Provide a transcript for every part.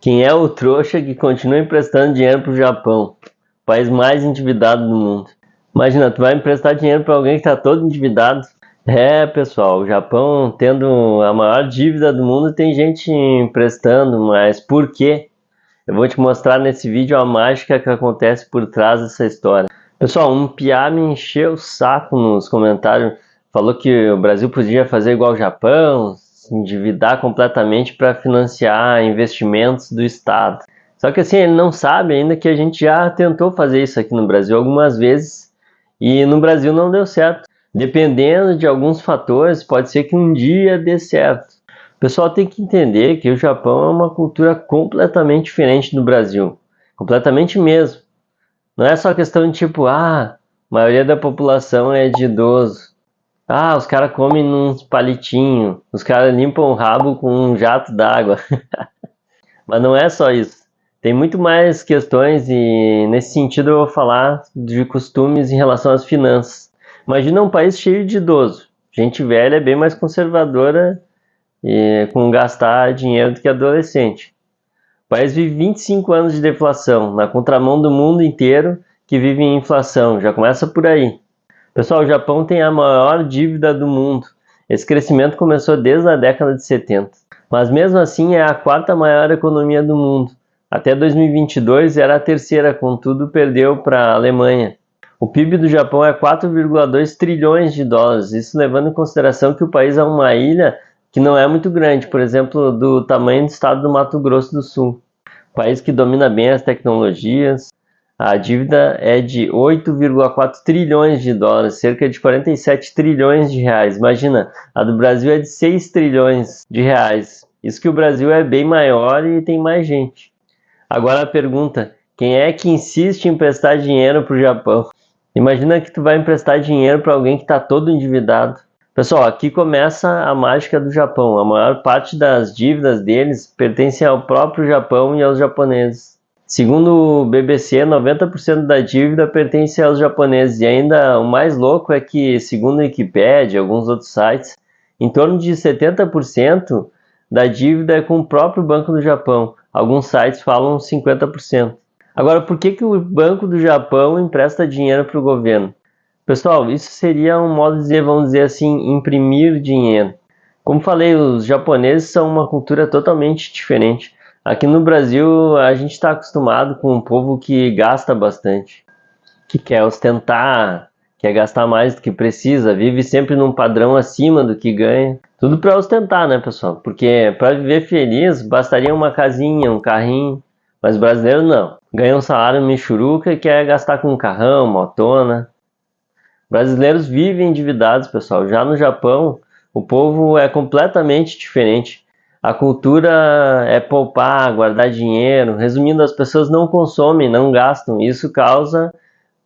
Quem é o trouxa que continua emprestando dinheiro pro Japão, o país mais endividado do mundo? Imagina, tu vai emprestar dinheiro para alguém que está todo endividado. É, pessoal, o Japão tendo a maior dívida do mundo, tem gente emprestando, mas por quê? Eu vou te mostrar nesse vídeo a mágica que acontece por trás dessa história. Pessoal, um piá me encheu o saco nos comentários, falou que o Brasil podia fazer igual o Japão, se endividar completamente para financiar investimentos do Estado. Só que assim, ele não sabe ainda que a gente já tentou fazer isso aqui no Brasil algumas vezes e no Brasil não deu certo. Dependendo de alguns fatores, pode ser que um dia dê certo. O pessoal tem que entender que o Japão é uma cultura completamente diferente do Brasil. Completamente mesmo. Não é só questão de tipo, a maioria da população é de idoso. Os caras comem uns palitinhos. Os caras limpam o rabo com um jato d'água. Mas não é só isso. Tem muito mais questões e nesse sentido eu vou falar de costumes em relação às finanças. Imagina um país cheio de idoso. Gente velha é bem mais conservadora e com gastar dinheiro do que adolescente. O país vive 25 anos de deflação, na contramão do mundo inteiro que vive em inflação. Já começa por aí. Pessoal, o Japão tem a maior dívida do mundo. Esse crescimento começou desde a década de 70. Mas mesmo assim é a quarta maior economia do mundo. Até 2022 era a terceira, contudo perdeu para a Alemanha. O PIB do Japão é 4,2 trilhões de dólares, isso levando em consideração que o país é uma ilha que não é muito grande, por exemplo, do tamanho do estado do Mato Grosso do Sul. País que domina bem as tecnologias. A dívida é de 8,4 trilhões de dólares, cerca de 47 trilhões de reais. Imagina, a do Brasil é de 6 trilhões de reais. Isso que o Brasil é bem maior e tem mais gente. Agora a pergunta, quem é que insiste em emprestar dinheiro para o Japão? Imagina que tu vai emprestar dinheiro para alguém que está todo endividado. Pessoal, aqui começa a mágica do Japão. A maior parte das dívidas deles pertence ao próprio Japão e aos japoneses. Segundo o BBC, 90% da dívida pertence aos japoneses. E ainda o mais louco é que, segundo a Wikipedia e alguns outros sites, em torno de 70% da dívida é com o próprio Banco do Japão. Alguns sites falam 50%. Agora, por que o Banco do Japão empresta dinheiro para o governo? Pessoal, isso seria um modo de dizer, vamos dizer assim, imprimir dinheiro. Como falei, os japoneses são uma cultura totalmente diferente. Aqui no Brasil, a gente está acostumado com um povo que gasta bastante, que quer ostentar, quer gastar mais do que precisa, vive sempre num padrão acima do que ganha. Tudo para ostentar, né, pessoal? Porque para viver feliz, bastaria uma casinha, um carrinho. Mas o brasileiro não. Ganha um salário michuruca e quer gastar com um carrão, motona. Brasileiros vivem endividados, pessoal. Já no Japão, o povo é completamente diferente. A cultura é poupar, guardar dinheiro. Resumindo, as pessoas não consomem, não gastam. Isso causa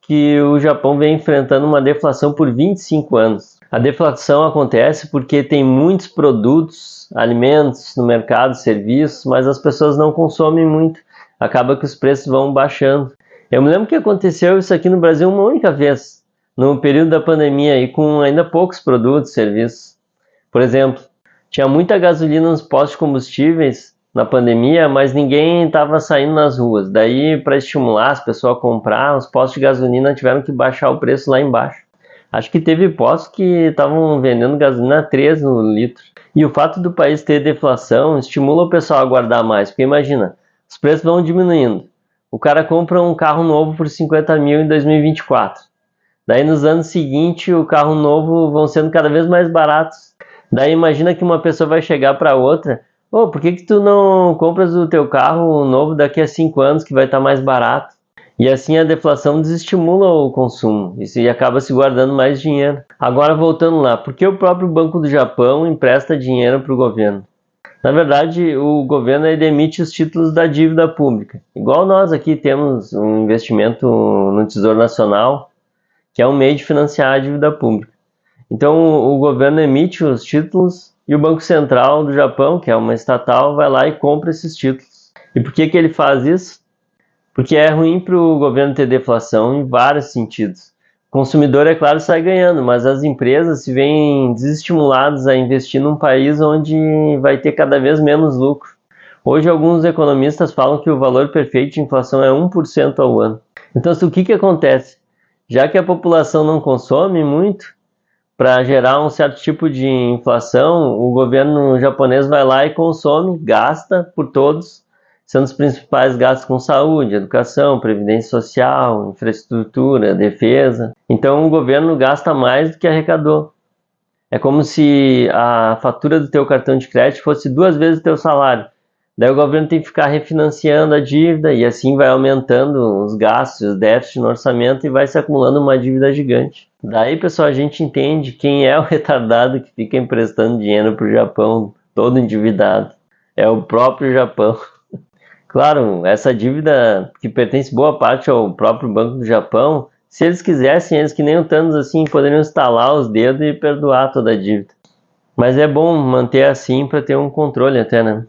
que o Japão vem enfrentando uma deflação por 25 anos. A deflação acontece porque tem muitos produtos, alimentos no mercado, serviços, mas as pessoas não consomem muito. Acaba que os preços vão baixando. Eu me lembro que aconteceu isso aqui no Brasil uma única vez, no período da pandemia, e com ainda poucos produtos, serviços. Por exemplo, tinha muita gasolina nos postos de combustíveis na pandemia, mas ninguém estava saindo nas ruas. Daí, para estimular as pessoas a comprar, os postos de gasolina tiveram que baixar o preço lá embaixo. Acho que teve postos que estavam vendendo gasolina a 3 no litro. E o fato do país ter deflação estimula o pessoal a guardar mais, porque imagina, os preços vão diminuindo. O cara compra um carro novo por 50 mil em 2024. Daí nos anos seguintes o carro novo vão sendo cada vez mais baratos. Daí imagina que uma pessoa vai chegar para outra, por que tu não compras o teu carro novo daqui a 5 anos que vai estar mais barato? E assim a deflação desestimula o consumo e acaba se guardando mais dinheiro. Agora voltando lá, por que o próprio Banco do Japão empresta dinheiro para o governo? Na verdade, o governo ele emite os títulos da dívida pública. Igual nós aqui temos um investimento no Tesouro Nacional, que é um meio de financiar a dívida pública. Então, o governo emite os títulos e o Banco Central do Japão, que é uma estatal, vai lá e compra esses títulos. E por que ele faz isso? Porque é ruim para o governo ter deflação em vários sentidos. O consumidor, é claro, sai ganhando, mas as empresas se veem desestimuladas a investir num país onde vai ter cada vez menos lucro. Hoje alguns economistas falam que o valor perfeito de inflação é 1% ao ano. Então o que acontece? Já que a população não consome muito, para gerar um certo tipo de inflação, o governo japonês vai lá e consome, gasta por todos, sendo os principais gastos com saúde, educação, previdência social, infraestrutura, defesa. Então o governo gasta mais do que arrecadou. É como se a fatura do teu cartão de crédito fosse 2 vezes o teu salário. Daí o governo tem que ficar refinanciando a dívida e assim vai aumentando os gastos, os déficits no orçamento e vai se acumulando uma dívida gigante. Daí, pessoal, a gente entende quem é o retardado que fica emprestando dinheiro para o Japão, todo endividado. É o próprio Japão. Claro, essa dívida que pertence boa parte ao próprio Banco do Japão, se eles quisessem, eles que nem o Thanos assim, poderiam estalar os dedos e perdoar toda a dívida. Mas é bom manter assim para ter um controle até, né?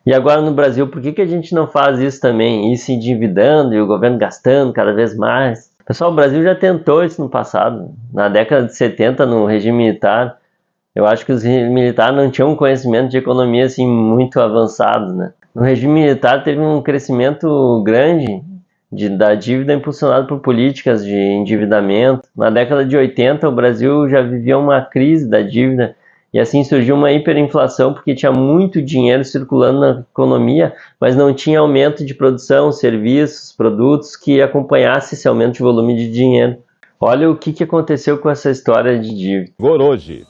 E agora no Brasil, por que a gente não faz isso também? Ir se endividando e o governo gastando cada vez mais? Pessoal, o Brasil já tentou isso no passado. Na década de 70, no regime militar, eu acho que os militares não tinham um conhecimento de economia assim muito avançado, né? No regime militar teve um crescimento grande da dívida impulsionado por políticas de endividamento. Na década de 80, o Brasil já vivia uma crise da dívida e assim surgiu uma hiperinflação porque tinha muito dinheiro circulando na economia, mas não tinha aumento de produção, serviços, produtos que acompanhasse esse aumento de volume de dinheiro. Olha o que aconteceu com essa história de dívida. Por hoje,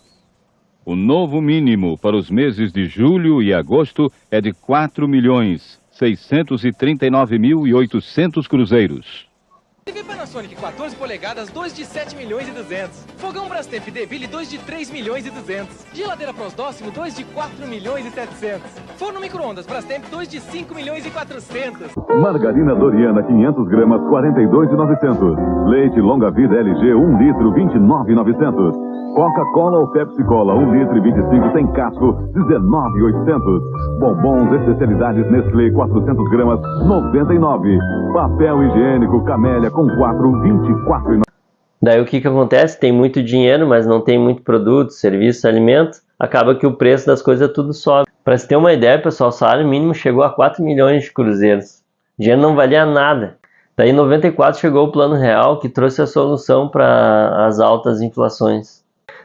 o novo mínimo para os meses de julho e agosto é de 4.639.800 cruzeiros. TV Panasonic 14 polegadas, 2 de 7 milhões e 200. Fogão Brastemp Deville, 2 de 3 milhões e 200. Geladeira Prosdóximo, 2 de 4 milhões e 700. Forno micro-ondas Brastemp, 2 de 5 milhões e 400. Margarina Doriana, 500 gramas, 42.900. Leite Longa Vida LG, 1 litro, 29.900. Coca-Cola ou Pepsi-Cola, 1 litro e 25 sem casco, 19.800. Bombons especialidades Nestlé, 400 gramas, 99. Papel higiênico Camélia com 4, 24,90. Daí o que acontece? Tem muito dinheiro, mas não tem muito produto, serviço, alimento. Acaba que o preço das coisas tudo sobe. Para se ter uma ideia, pessoal, o salário mínimo chegou a 4 milhões de cruzeiros. O dinheiro não valia nada. Daí em 94 chegou o Plano Real, que trouxe a solução para as altas inflações.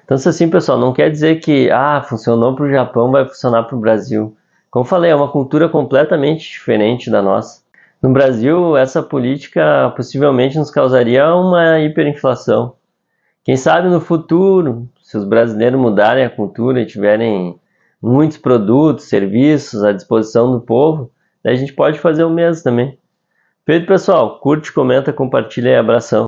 Então, assim, pessoal, não quer dizer que funcionou para o Japão, vai funcionar para o Brasil. Como eu falei, é uma cultura completamente diferente da nossa. No Brasil, essa política possivelmente nos causaria uma hiperinflação. Quem sabe no futuro, se os brasileiros mudarem a cultura e tiverem muitos produtos, serviços à disposição do povo, daí a gente pode fazer o mesmo também. Feito, pessoal? Curte, comenta, compartilha e abração.